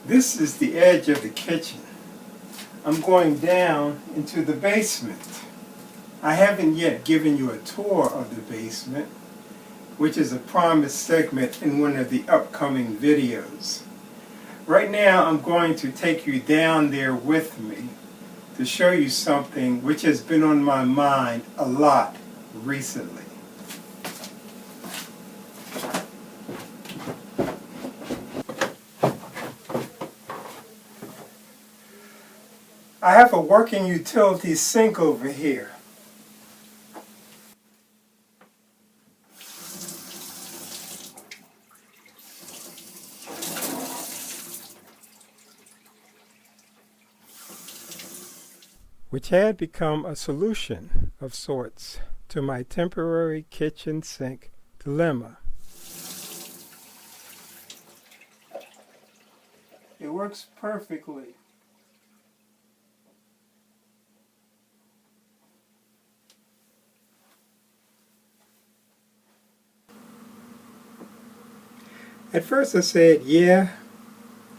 This is the edge of the kitchen. I'm going down into the basement. I haven't yet given you a tour of the basement, which is a promised segment in one of the upcoming videos. Right now I'm going to take you down there with me to show you something which has been on my mind a lot recently. I have a working utility sink over here. Which had become a solution of sorts to my temporary kitchen sink dilemma. It works perfectly. At first I said, yeah,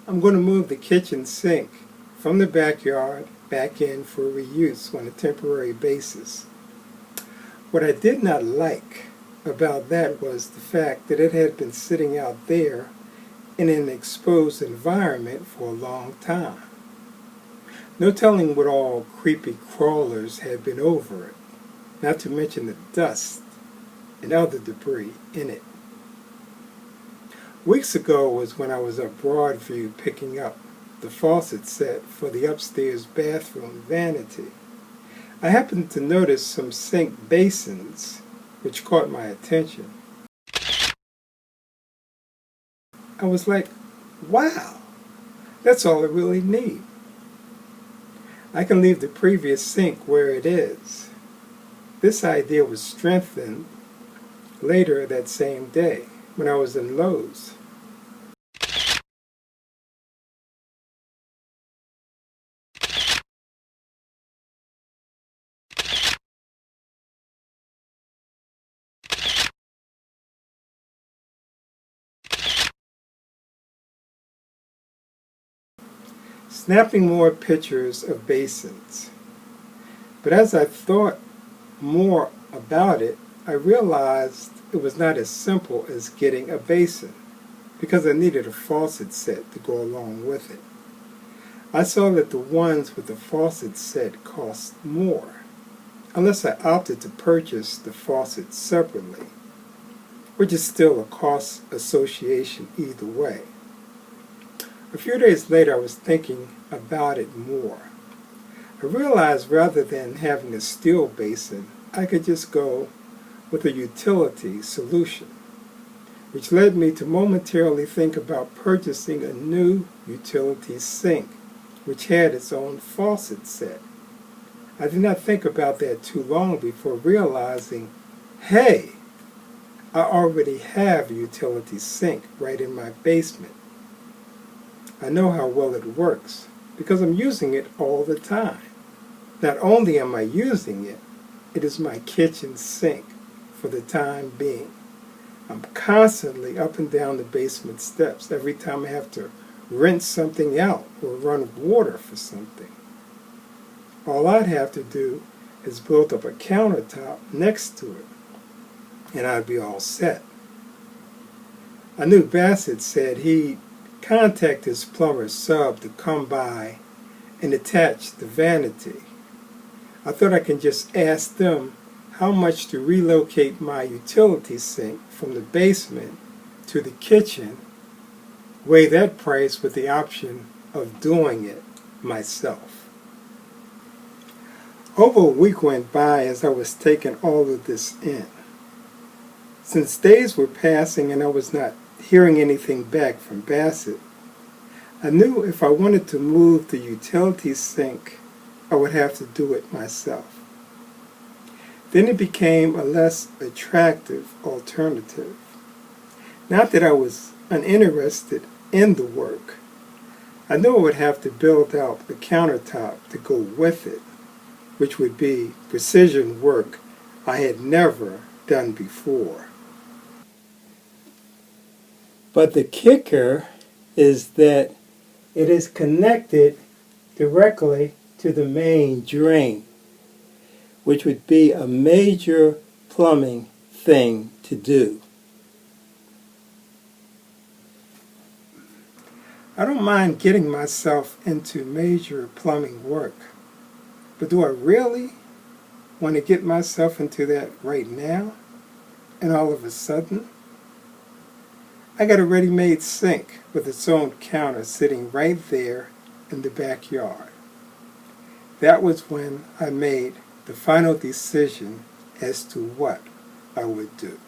I'm going to move the kitchen sink from the backyard back in for reuse on a temporary basis. What I did not like about that was the fact that it had been sitting out there in an exposed environment for a long time. No telling what all creepy crawlers had been over it, not to mention the dust and other debris in it. Weeks ago was when I was at Broadview picking up the faucet set for the upstairs bathroom vanity. I happened to notice some sink basins which caught my attention. I was like, wow, that's all I really need. I can leave the previous sink where it is. This idea was strengthened later that same day when I was in Lowe's. Snapping more pictures of basins. But as I thought more about it, I realized it was not as simple as getting a basin, because I needed a faucet set to go along with it. I saw that the ones with the faucet set cost more, unless I opted to purchase the faucet separately, which is still a cost association either way. A few days later, I was thinking about it more. I realized rather than having a steel basin, I could just go with a utility solution, which led me to momentarily think about purchasing a new utility sink, which had its own faucet set. I did not think about that too long before realizing, hey, I already have a utility sink right in my basement. I know how well it works because I'm using it all the time. Not only am I using it, it is my kitchen sink for the time being. I'm constantly up and down the basement steps every time I have to rinse something out or run water for something. All I'd have to do is build up a countertop next to it, and I'd be all set. I knew Bassett said he'd contact his plumber sub to come by and attach the vanity. I thought I can just ask them how much to relocate my utility sink from the basement to the kitchen, weigh that price with the option of doing it myself. Over a week went by as I was taking all of this in. Since days were passing and I was not hearing anything back from Bassett, I knew if I wanted to move the utility sink, I would have to do it myself. Then it became a less attractive alternative. Not that I was uninterested in the work. I knew I would have to build out the countertop to go with it, which would be precision work I had never done before. But the kicker is that It is connected directly to the main drain, which would be a major plumbing thing to do. I don't mind getting myself into major plumbing work, but do I really want to get myself into that right now? And all of a sudden, I got a ready-made sink with its own counter sitting right there in the backyard. That was when I made the final decision as to what I would do.